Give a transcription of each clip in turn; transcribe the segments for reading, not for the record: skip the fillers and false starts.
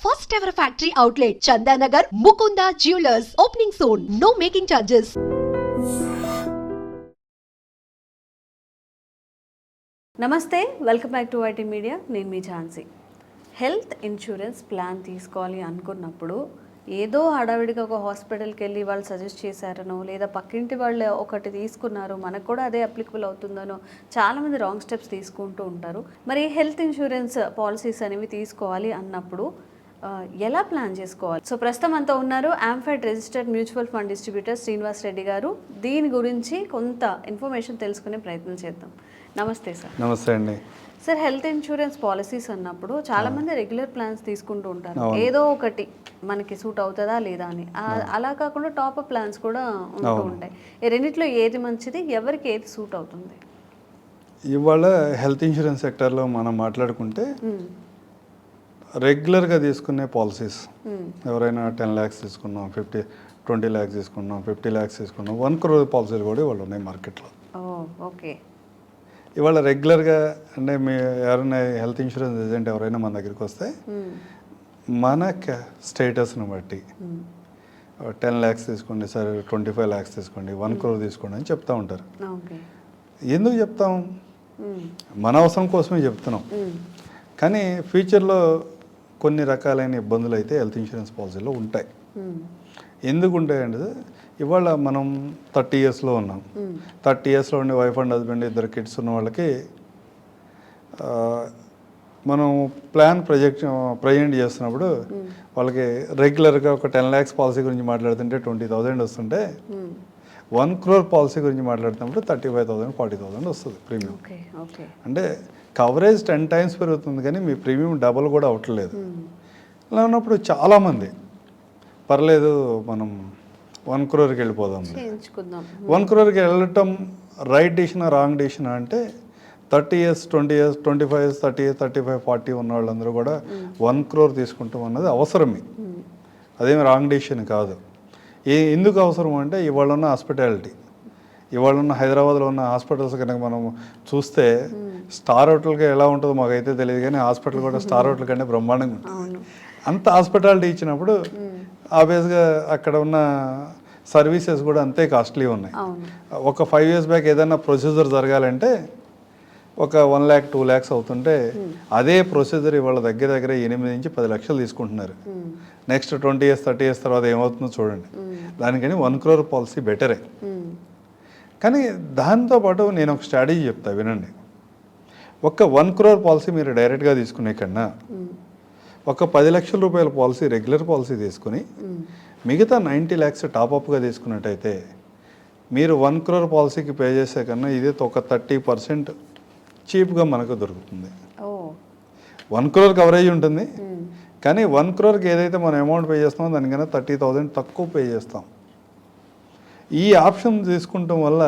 First ever factory outlet, Chandanagar, Mukunda Jewelers, opening soon. No making charges. నమస్తే, welcome back to YT media. నేను మీ Jhansi. Health insurance plan తీసుకోవాలి అనుకున్నప్పుడు ఏదో హడావిడిగా ఒక హాస్పిటల్కి వెళ్ళి వాళ్ళు సజెస్ట్ చేశారనో, లేదా పక్కింటి వాళ్ళు ఒకటి తీసుకున్నారు మనకు కూడా అదే అప్లికబుల్ అవుతుందనో చాలామంది రాంగ్ స్టెప్స్ తీసుకుంటూ ఉంటారు. మరి హెల్త్ ఇన్సూరెన్స్ పాలసీస్ అనేవి తీసుకోవాలి అన్నప్పుడు ఎలా ప్లాన్ చేసుకోవాలి? సో ప్రస్తుతం అంతా ఉన్నారు ఆంఫెడ్ registered mutual fund distributor Srinivas Reddy గారు. దీని గురించి కొంత ఇన్ఫర్మేషన్ తెలుసుకునే ప్రయత్నం చేద్దాం. నమస్తే సార్. నమస్తే అండి. సార్, హెల్త్ ఇన్సూరెన్స్ పాలసీస్ అన్నప్పుడు చాలా మంది రెగ్యులర్ ప్లాన్స్ తీసుకుంటూ ఉంటారు, ఏదో ఒకటి మనకి సూట్ అవుతుందా లేదా అని. అలా కాకుండా టాప్ అప్ ప్లాన్స్ కూడా ఉంటూ ఉంటాయి. ఈ రెండిట్లో ఏది మంచిది, ఎవరికి ఏది సూట్ అవుతుంది? ఇవాళ హెల్త్ ఇన్సూరెన్స్ సెక్టర్లో మనం మాట్లాడుకుంటే రెగ్యులర్గా తీసుకునే పాలసీస్, ఎవరైనా 10 lakhs తీసుకున్నాం, 20 lakhs తీసుకున్నాం, 50 lakhs తీసుకున్నాం, 1 crore పాలసీలు కూడా ఇవాళ ఉన్నాయి మార్కెట్లో. ఓకే. ఇవాళ రెగ్యులర్గా అంటే మీ ఎవరైనా హెల్త్ ఇన్సూరెన్స్ ఏజెంట్ ఎవరైనా మన దగ్గరికి వస్తే మన స్టేటస్ని బట్టి 10 lakhs తీసుకోండి, సరే 25 lakhs తీసుకోండి, 1 crore తీసుకోండి అని చెప్తూ ఉంటారు. ఎందుకు చెప్తాం? మన అవసరం కోసమే చెప్తున్నాం. కానీ ఫ్యూచర్లో కొన్ని రకాలైన ఇబ్బందులు అయితే హెల్త్ ఇన్సూరెన్స్ పాలసీలో ఉంటాయి. ఎందుకు ఉంటాయంటే, ఇవాళ మనం 30 yearsలో ఉన్నాం. 30 yearsలో ఉండి వైఫ్ అండ్ హస్బెండ్ 2 kids ఉన్న వాళ్ళకి మనం ప్లాన్ ప్రజెంట్ చేస్తున్నప్పుడు వాళ్ళకి రెగ్యులర్గా ఒక 10 lakhs పాలసీ గురించి మాట్లాడుతుంటే 20,000 వస్తుంటే 1 crore పాలసీ గురించి మాట్లాడుతున్నప్పుడు 35,000 40,000 వస్తుంది ప్రీమియం. అంటే కవరేజ్ 10 times పెరుగుతుంది కానీ మీ ప్రీమియం డబల్ కూడా అవ్వట్లేదు. ఇలా ఉన్నప్పుడు చాలామంది పర్లేదు మనం 1 crore వెళ్ళిపోదాం. 1 crore వెళ్ళటం రైట్ డిసిషన్ రాంగ్ డిసిషన్ అంటే 30 years 20 years 25 years 30 years 35 40 ఉన్న వాళ్ళందరూ కూడా 1 crore తీసుకుంటాం అన్నది అవసరమే, అదేమి రాంగ్ డిసిషన్ కాదు. ఎందుకు అవసరం అంటే ఇవాళ ఉన్న హాస్పిటాలిటీ, ఇవాళ ఉన్న హైదరాబాద్లో ఉన్న హాస్పిటల్స్ కనుక మనం చూస్తే స్టార్ హోటల్గా ఎలా ఉంటుందో మాకైతే తెలియదు, కానీ హాస్పిటల్ కూడా స్టార్ హోటల్ కంటే బ్రహ్మాండంగా ఉంటుంది. అంత హాస్పిటాలిటీ ఇచ్చినప్పుడు ఆబ్వియస్గా అక్కడ ఉన్న సర్వీసెస్ కూడా అంతే కాస్ట్లీ ఉన్నాయి. ఒక 5 years బ్యాక్ ఏదైనా ప్రొసీజర్ జరగాలంటే ఒక 1 lakh 2 lakhs అవుతుంటే అదే ప్రొసీజర్ ఇవాళ దగ్గర 8 నుంచి 10 లక్షలు తీసుకుంటున్నారు. నెక్స్ట్ 20 years 30 years తర్వాత ఏమవుతుందో చూడండి. దానికని 1 crore పాలసీ బెటరే. కానీ దాంతోపాటు నేను ఒక స్ట్రాటజీ చెప్తా, వినండి. ఒక 1 crore పాలసీ మీరు డైరెక్ట్గా తీసుకునే కన్నా ఒక 10 లక్షల రూపాయల పాలసీ రెగ్యులర్ పాలసీ తీసుకుని మిగతా 90 lakhs టాప్అప్గా తీసుకున్నట్టయితే మీరు 1 crore పాలసీకి పే చేసే కన్నా ఇదే ఒక 30% చీప్గా మనకు దొరుకుతుంది. 1 crore కవరేజ్ ఉంటుంది, కానీ 1 crore ఏదైతే మనం అమౌంట్ పే చేస్తామో దానికన్నా 30,000 తక్కువ పే చేస్తాం. ఈ ఆప్షన్ తీసుకుంటాం వల్ల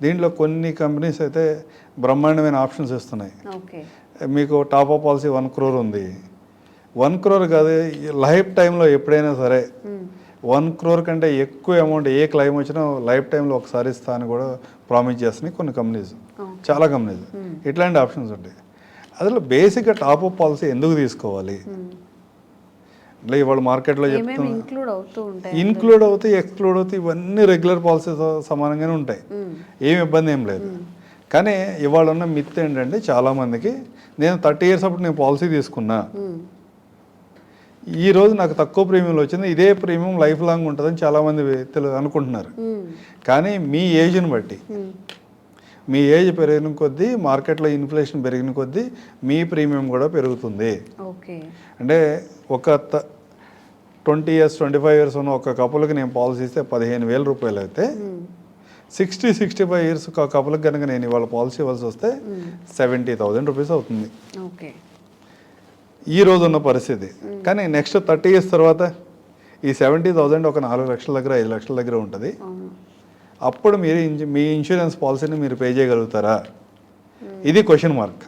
దీంట్లో కొన్ని కంపెనీస్ అయితే బ్రహ్మాండమైన ఆప్షన్స్ ఇస్తున్నాయి. మీకు టాప్అప్ పాలసీ 1 crore ఉంది, 1 crore కాదు లైఫ్ టైంలో ఎప్పుడైనా సరే 1 crore కంటే ఎక్కువ అమౌంట్ ఏ క్లెయిమ్ వచ్చినా లైఫ్ టైంలో ఒకసారి ఇస్తా అని కూడా ప్రామిస్ చేస్తున్నాయి కొన్ని కంపెనీస్, చాలా కంపెనీస్. ఇట్లాంటి ఆప్షన్స్ ఉంటాయి. అసలు బేసిక్గా టాప్అప్ పాలసీ ఎందుకు తీసుకోవాలి అంటే ఇవాళ మార్కెట్లో చెప్తున్నా ఇంక్లూడ్ అవుతాయి, ఎక్స్క్లూడ్ అవుతాయి, ఇవన్నీ రెగ్యులర్ పాలసీస్ సమానంగానే ఉంటాయి, ఏమి ఇబ్బంది ఏం లేదు. కానీ ఇవాళ ఉన్న మిత్ ఏంటంటే చాలామందికి నేను 30 years అప్పుడు నేను పాలసీ తీసుకున్నా, ఈరోజు నాకు తక్కువ ప్రీమియంలో వచ్చింది, ఇదే ప్రీమియం లైఫ్ లాంగ్ ఉంటుందని చాలామంది అనుకుంటున్నారు. కానీ మీ ఏజ్ని బట్టి, మీ ఏజ్ పెరిగిన కొద్దీ మార్కెట్లో ఇన్ఫ్లేషన్ పెరిగిన కొద్దీ మీ ప్రీమియం కూడా పెరుగుతుంది. అంటే ఒక 20 years 25 years ఉన్న ఒక కపుల్కి నేను పాలసీ ఇస్తే 15,000 రూపాయలు అయితే 60-65 years ఒక కపుల్కి కనుక నేను ఇవాళ పాలసీ ఇవ్వాల్సి వస్తే 70,000 రూపీస్ అవుతుంది ఈ రోజు ఉన్న పరిస్థితి. కానీ నెక్స్ట్ 30 years తర్వాత ఈ 70,000 ఒక 4 లక్షల దగ్గర 5 లక్షల దగ్గర ఉంటుంది. అప్పుడు మీరు మీ ఇన్సూరెన్స్ పాలసీని మీరు పే చేయగలుగుతారా? ఇది క్వశ్చన్ మార్క్.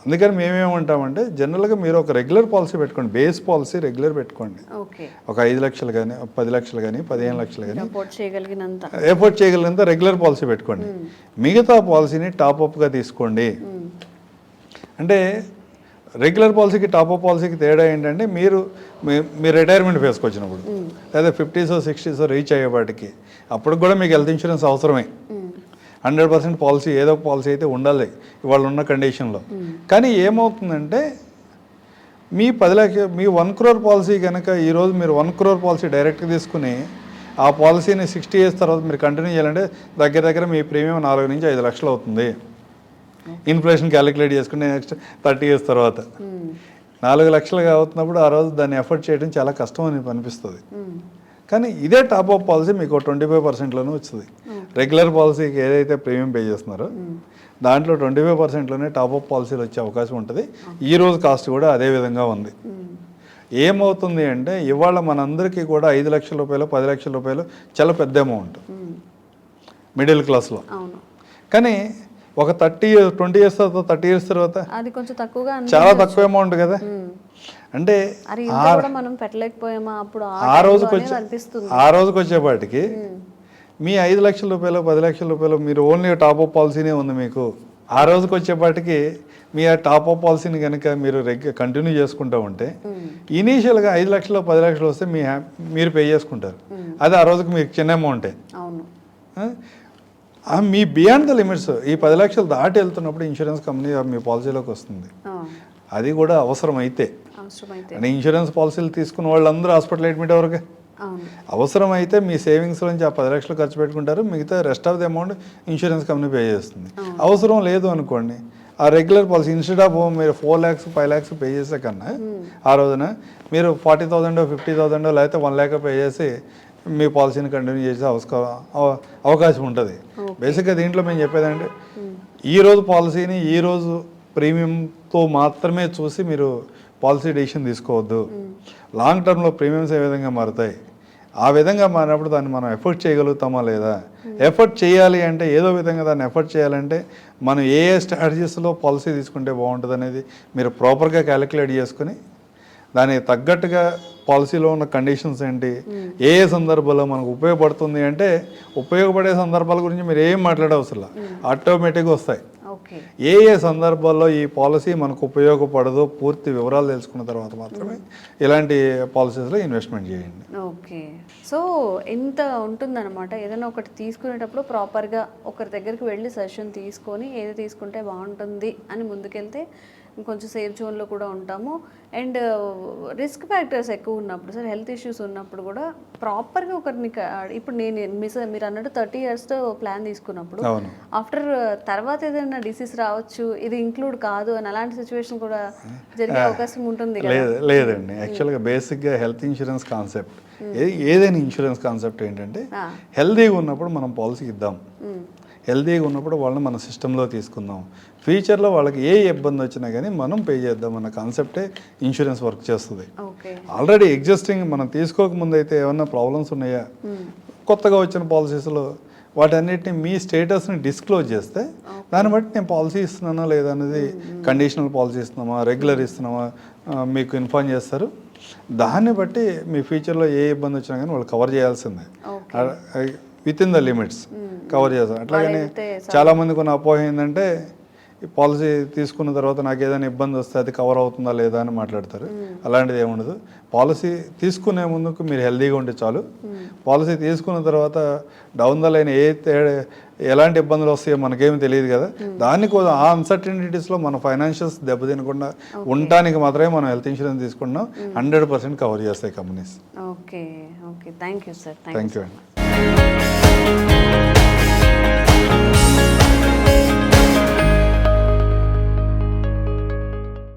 అందుకని మేమేమంటామంటే జనరల్గా మీరు ఒక రెగ్యులర్ పాలసీ పెట్టుకోండి, బేస్ పాలసీ రెగ్యులర్ పెట్టుకోండి. ఒక 5 లక్షలు కానీ 10 లక్షలు కానీ 15 లక్షలు కానీ ఎఫోర్డ్ చేయగలిగినంత రెగ్యులర్ పాలసీ పెట్టుకోండి. మిగతా పాలసీని టాప్అప్గా తీసుకోండి. అంటే రెగ్యులర్ పాలసీకి టాప్ అప్ పాలసీకి తేడా ఏంటంటే మీరు రిటైర్మెంట్ ఫేస్కి వచ్చినప్పుడు లేదా 50s 60s రీచ్ అయ్యేవాటికి అప్పుడు కూడా మీకు హెల్త్ ఇన్సూరెన్స్ అవసరమే. 100% పాలసీ ఏదో ఒక పాలసీ అయితే ఉండాలి ఇవాళ ఉన్న కండిషన్లో. కానీ ఏమవుతుందంటే మీ 10 లక్షలు మీ 1 crore పాలసీ కనుక ఈరోజు మీరు 1 crore పాలసీ డైరెక్ట్గా తీసుకుని ఆ పాలసీని 60 years తర్వాత మీరు కంటిన్యూ చేయాలంటే దగ్గర మీ ప్రీమియం 4 నుంచి 5 లక్షలు అవుతుంది. ఇన్ఫ్లేషన్ క్యాలిక్యులేట్ చేసుకుంటే నెక్స్ట్ 30 years తర్వాత 4 లక్షలుగా అవుతున్నప్పుడు ఆ రోజు దాన్ని ఎఫర్ట్ చేయడం చాలా కష్టం అని అనిపిస్తుంది. కానీ ఇదే టాప్ అప్ పాలసీ మీకు 25%లోనే వస్తుంది. రెగ్యులర్ పాలసీకి ఏదైతే ప్రీమియం పే చేస్తున్నారో దాంట్లో 25%లోనే టాప్ అప్ పాలసీలు వచ్చే అవకాశం ఉంటుంది. ఈ రోజు కాస్ట్ కూడా అదే విధంగా ఉంది. ఏమవుతుంది అంటే ఇవాళ మనందరికీ కూడా 5 లక్షల రూపాయలు 10 లక్షల రూపాయలు చాలా పెద్ద అమౌంట్ మిడిల్ క్లాస్లో. కానీ ఒక 20 years తర్వాత 30 years తర్వాత అది కొంచెం తక్కువగా చాలా తక్కువ అమౌంట్ కదా. అంటే మనం పెట్టలేకపోయామా అప్పుడు ఆ రోజుకి వచ్చేపాటికి మీ 5 లక్షల రూపాయలు 10 లక్షల రూపాయలు మీరు ఓన్లీ టాప్ అప్ పాలసీనే ఉంది మీకు. ఆ రోజుకి వచ్చేపాటికి మీ ఆ టాప్ అప్ పాలసీని కనుక మీరు కంటిన్యూ చేసుకుంటూ ఉంటే ఇనీషియల్గా 5 లక్షలు 10 లక్షలు వస్తే మీరు పే చేసుకుంటారు. అది ఆ రోజుకి మీకు చిన్న అమౌంటే. మీ బియాండ్ ద లిమిట్స్ ఈ 10 లక్షలు దాటి వెళ్తున్నప్పుడు ఇన్సూరెన్స్ కంపెనీ మీ పాలసీలోకి వస్తుంది. అది కూడా అవసరమైతే. అంటే ఇన్సూరెన్స్ పాలసీలు తీసుకున్న వాళ్ళందరూ హాస్పిటల్ అడ్మిట్ అవ్వరుగా. అవసరమైతే మీ సేవింగ్స్ నుంచి ఆ 10 లక్షలు ఖర్చు పెట్టుకుంటారు, మిగతా rest of the amount insurance company pay చేస్తుంది. అవసరం లేదు అనుకోండి ఆ రెగ్యులర్ పాలసీ ఇన్స్టెడ్ ఆఫ్ మీరు 4 lakhs 5 lakhs పే చేసే కన్నా ఆ రోజున మీరు 40,000 50,000 లేకపోతే 1 lakh పే చేసి మీ పాలసీని కంటిన్యూ చేసే అవకాశం ఉంటుంది. బేసిక్గా దీంట్లో మేము చెప్పేదంటే ఈరోజు పాలసీని ఈరోజు ప్రీమియంతో మాత్రమే చూసి మీరు పాలసీ డెసిషన్ తీసుకోవద్దు. లాంగ్ టర్మ్లో ప్రీమియమ్స్ ఏ విధంగా మారుతాయి, ఆ విధంగా మారినప్పుడు దాన్ని మనం ఎఫర్ట్ చేయగలుగుతామా లేదా. ఎఫర్ట్ చేయాలి అంటే ఏదో విధంగా దాన్ని ఎఫర్ట్ చేయాలంటే మనం ఏ స్ట్రాటజీస్లో పాలసీ తీసుకుంటే బాగుంటుంది అనేది మీరు ప్రాపర్గా క్యాలిక్యులేట్ చేసుకుని దానికి తగ్గట్టుగా పాలసీలో ఉన్న కండిషన్స్ ఏంటి, ఏ సందర్భాల్లో మనకు ఉపయోగపడుతుంది అంటే ఉపయోగపడే సందర్భాల గురించి మీరు ఏం మాట్లాడవసరం ఆటోమేటిక్గా వస్తాయి. ఏ సందర్భాల్లో ఈ పాలసీ మనకు ఉపయోగపడదో పూర్తి వివరాలు తెలుసుకున్న తర్వాత మాత్రమే ఇలాంటి పాలసీస్లో ఇన్వెస్ట్మెంట్ చేయండి. ఓకే, సో ఎంత ఉంటుందన్నమాట. ఏదైనా ఒకటి తీసుకునేటప్పుడు ప్రాపర్గా ఒకరి దగ్గరికి వెళ్ళి సజెషన్ తీసుకొని ఏది తీసుకుంటే బాగుంటుంది అని ముందుకెళ్తే కొంచెం సేఫ్ జోన్లో కూడా ఉంటాము. అండ్ రిస్క్ ఫ్యాక్టర్స్ ఎక్కువ ఉన్నప్పుడు సార్ హెల్త్ ఇష్యూస్ ఉన్నప్పుడు కూడా ప్రాపర్గా ఒకరిని ఇప్పుడు మీరు అన్నట్టు 30 years ప్లాన్ తీసుకున్నప్పుడు ఆఫ్టర్ తర్వాత ఏదైనా డిసీజ్ రావచ్చు, ఇది ఇంక్లూడ్ కాదు అని అలాంటి సిచ్యువేషన్ కూడా జరిగే అవకాశం ఉంటుంది. లేదండి, యాక్చువల్గా బేసిక్గా హెల్త్ ఇన్సూరెన్స్ కాన్సెప్ట్ ఏదైనా ఇన్సూరెన్స్ కాన్సెప్ట్ ఏంటంటే హెల్తీగా ఉన్నప్పుడు మనం పాలసీ ఇద్దాం, హెల్తీగా ఉన్నప్పుడు వాళ్ళని మన సిస్టంలో తీసుకుందాం, ఫ్యూచర్లో వాళ్ళకి ఏ ఇబ్బంది వచ్చినా కానీ మనం పే చేద్దాం అన్న కాన్సెప్టే ఇన్సూరెన్స్ వర్క్ చేస్తుంది. ఆల్రెడీ ఎగ్జిస్టింగ్ మనం తీసుకోకముందు అయితే ఏమన్నా ప్రాబ్లమ్స్ ఉన్నాయా, కొత్తగా వచ్చిన పాలసీస్లో వాటన్నిటిని మీ స్టేటస్ని డిస్క్లోజ్ చేస్తే దాన్ని బట్టి నేను పాలసీ ఇస్తున్నానా లేదా అనేది, కండిషనల్ పాలసీ ఇస్తున్నామా రెగ్యులర్ ఇస్తున్నామా మీకు ఇన్ఫార్మ్ చేస్తారు. దాన్ని బట్టి మీ ఫ్యూచర్లో ఏ ఇబ్బంది వచ్చినా కానీ వాళ్ళు కవర్ చేయాల్సిందే, with in the limits cover చేస్తారు. అట్లాగని చాలామందికి ఉన్న అపోహ ఏంటంటే ఈ పాలసీ తీసుకున్న తర్వాత నాకు ఏదైనా ఇబ్బంది వస్తే అది కవర్ అవుతుందా లేదా అని మాట్లాడతారు. అలాంటిది ఏముండదు. పాలసీ తీసుకునే ముందుకు మీరు హెల్తీగా ఉంటే చాలు. పాలసీ తీసుకున్న తర్వాత డౌన్ ద లైన్ ఎలాంటి ఇబ్బందులు వస్తాయో మనకేమీ తెలియదు కదా, దానికోసం ఆ అన్సర్టనిటీస్లో మన ఫైనాన్షియల్స్ దెబ్బతినకుండా ఉండటానికి మాత్రమే మనం హెల్త్ ఇన్సూరెన్స్ తీసుకున్నాం. 100% కవర్ చేస్తాయి companies. Okay okay, thank you sir. Thank you అండి.